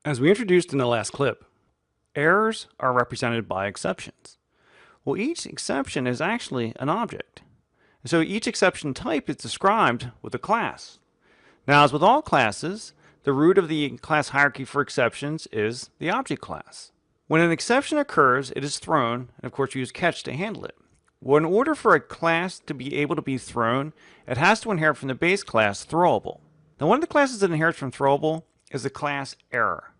As we introduced in the last clip, errors are represented by exceptions. Well, each exception is actually an object. So each exception type is described with a class. Now, as with all classes, the root of the class hierarchy for exceptions is the object class. When an exception occurs, it is thrown, and of course you use catch to handle it. Well, in order for a class to be able to be thrown, it has to inherit from the base class throwable. Now, one of the classes that inherits from throwable is the class error.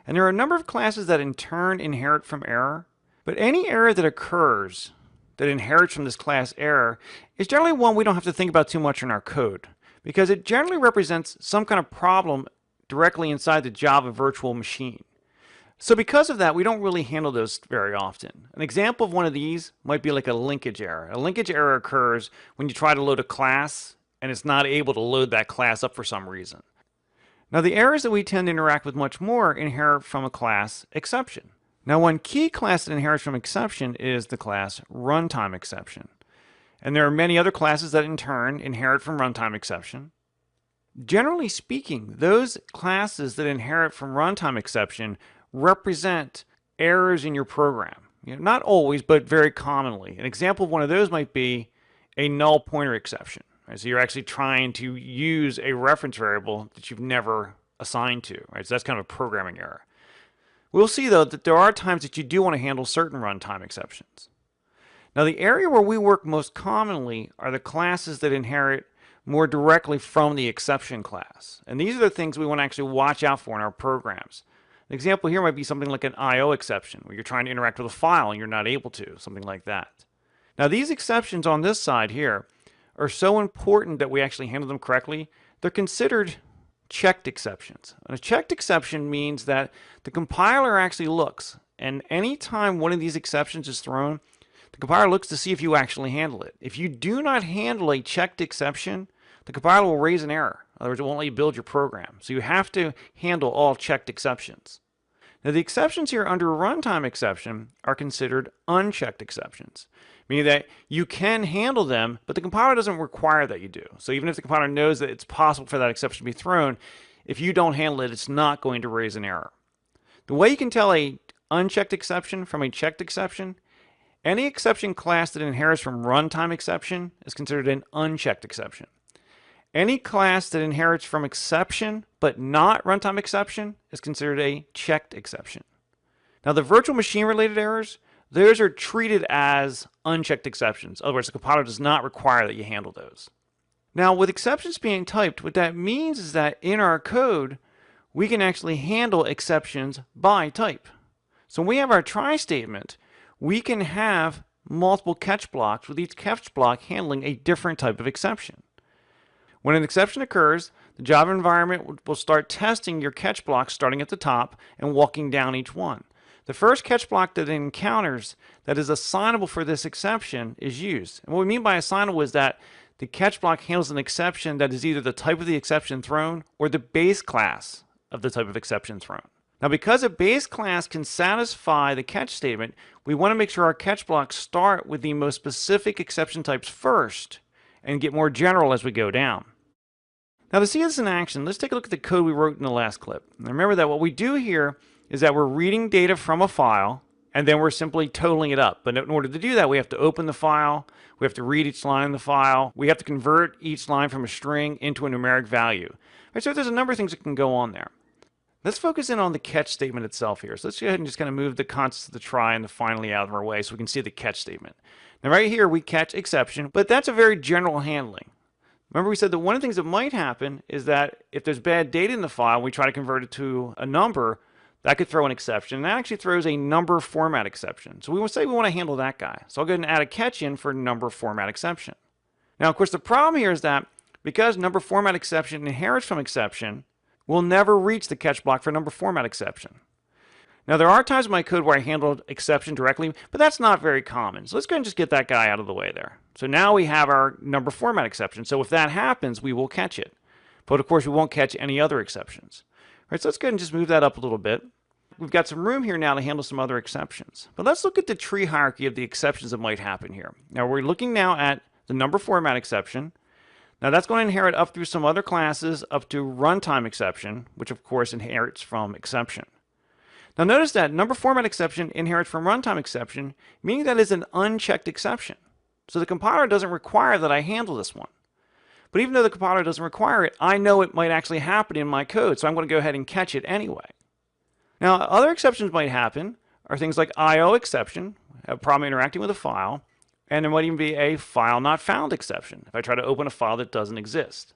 And there are a number of classes that in turn inherit from error, but any error that occurs that inherits from this class error is generally one we don't have to think about too much in our code, because it generally represents some kind of problem directly inside the Java virtual machine. So because of that, we don't really handle those very often. An example of one of these might be like a linkage error. A linkage error occurs when you try to load a class and it's not able to load that class up for some reason. Now, the errors that we tend to interact with much more inherit from a class exception. Now, one key class that inherits from exception is the class runtime exception. And there are many other classes that in turn inherit from runtime exception. Generally speaking, those classes that inherit from runtime exception represent errors in your program. Not always, but very commonly. An example of one of those might be a null pointer exception. So you're actually trying to use a reference variable that you've never assigned to. So that's kind of a programming error. We'll see, though, that there are times that you do want to handle certain runtime exceptions. Now, the area where we work most commonly are the classes that inherit more directly from the exception class. And these are the things we want to actually watch out for in our programs. An example here might be something like an I/O exception, where you're trying to interact with a file and you're not able to, something like that. Now, these exceptions on this side here are so important that we actually handle them correctly. They're considered checked exceptions. And a checked exception means that the compiler actually looks, and anytime one of these exceptions is thrown, the compiler looks to see if you actually handle it. If you do not handle a checked exception, the compiler will raise an error. In other words, it won't let you build your program. So you have to handle all checked exceptions. Now, the exceptions here under a runtime exception are considered unchecked exceptions, meaning that you can handle them, but the compiler doesn't require that you do. So even if the compiler knows that it's possible for that exception to be thrown, if you don't handle it, it's not going to raise an error. The way you can tell a unchecked exception from a checked exception, any exception class that inherits from runtime exception is considered an unchecked exception. Any class that inherits from exception but not runtime exception is considered a checked exception. Now, the virtual machine related errors, those are treated as unchecked exceptions. In other words, the compiler does not require that you handle those. Now, with exceptions being typed, what that means is that in our code, we can actually handle exceptions by type. So when we have our try statement, we can have multiple catch blocks with each catch block handling a different type of exception. When an exception occurs, the Java environment will start testing your catch blocks starting at the top and walking down each one. The first catch block that it encounters that is assignable for this exception is used. And what we mean by assignable is that the catch block handles an exception that is either the type of the exception thrown or the base class of the type of exception thrown. Now, because a base class can satisfy the catch statement, we want to make sure our catch blocks start with the most specific exception types first and get more general as we go down. Now, to see this in action, let's take a look at the code we wrote in the last clip. And remember that what we do here is that we're reading data from a file, and then we're simply totaling it up. But in order to do that, we have to open the file, we have to read each line in the file, we have to convert each line from a string into a numeric value. Right, so there's a number of things that can go on there. Let's focus in on the catch statement itself here. So let's go ahead and just kind of move the constants of the try and the finally out of our way so we can see the catch statement. Now, right here, we catch exception, but that's a very general handling. Remember, we said that one of the things that might happen is that if there's bad data in the file, we try to convert it to a number, that could throw an exception. And that actually throws a number format exception. So we want to handle that guy. So I'll go ahead and add a catch in for number format exception. Now, of course, the problem here is that because number format exception inherits from exception, we'll never reach the catch block for number format exception. Now, there are times in my code where I handled exception directly, but that's not very common. So let's go ahead and just get that guy out of the way there. So now we have our number format exception. So if that happens, we will catch it. But of course, we won't catch any other exceptions. All right, so let's go ahead and just move that up a little bit. We've got some room here now to handle some other exceptions. But let's look at the tree hierarchy of the exceptions that might happen here. Now, we're looking now at the number format exception, Now that's going to inherit up through some other classes up to runtime exception, which of course inherits from exception. Now notice that number format exception inherits from runtime exception, meaning that is an unchecked exception. So the compiler doesn't require that I handle this one. But even though the compiler doesn't require it, I know it might actually happen in my code, so I'm going to go ahead and catch it anyway. Now other exceptions might happen are things like I/O exception, have a problem interacting with a file, and there might even be a file not found exception if I try to open a file that doesn't exist.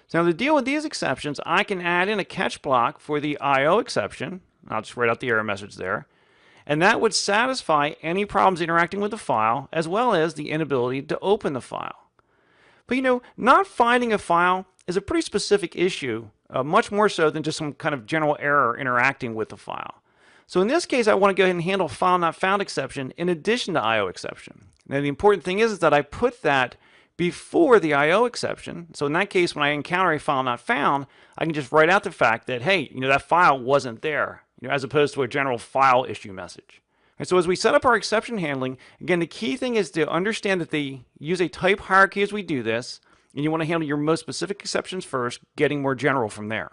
So now to deal with these exceptions, I can add in a catch block for the I/O exception. I'll just write out the error message there. And that would satisfy any problems interacting with the file, as well as the inability to open the file. But not finding a file is a pretty specific issue, much more so than just some kind of general error interacting with the file. So in this case, I want to go ahead and handle file not found exception in addition to I/O exception. Now the important thing is that I put that before the I/O exception. So in that case, when I encounter a file not found, I can just write out the fact that, hey, that file wasn't there, as opposed to a general file issue message. And so as we set up our exception handling, again, the key thing is to understand that they use a type hierarchy as we do this, and you want to handle your most specific exceptions first, getting more general from there.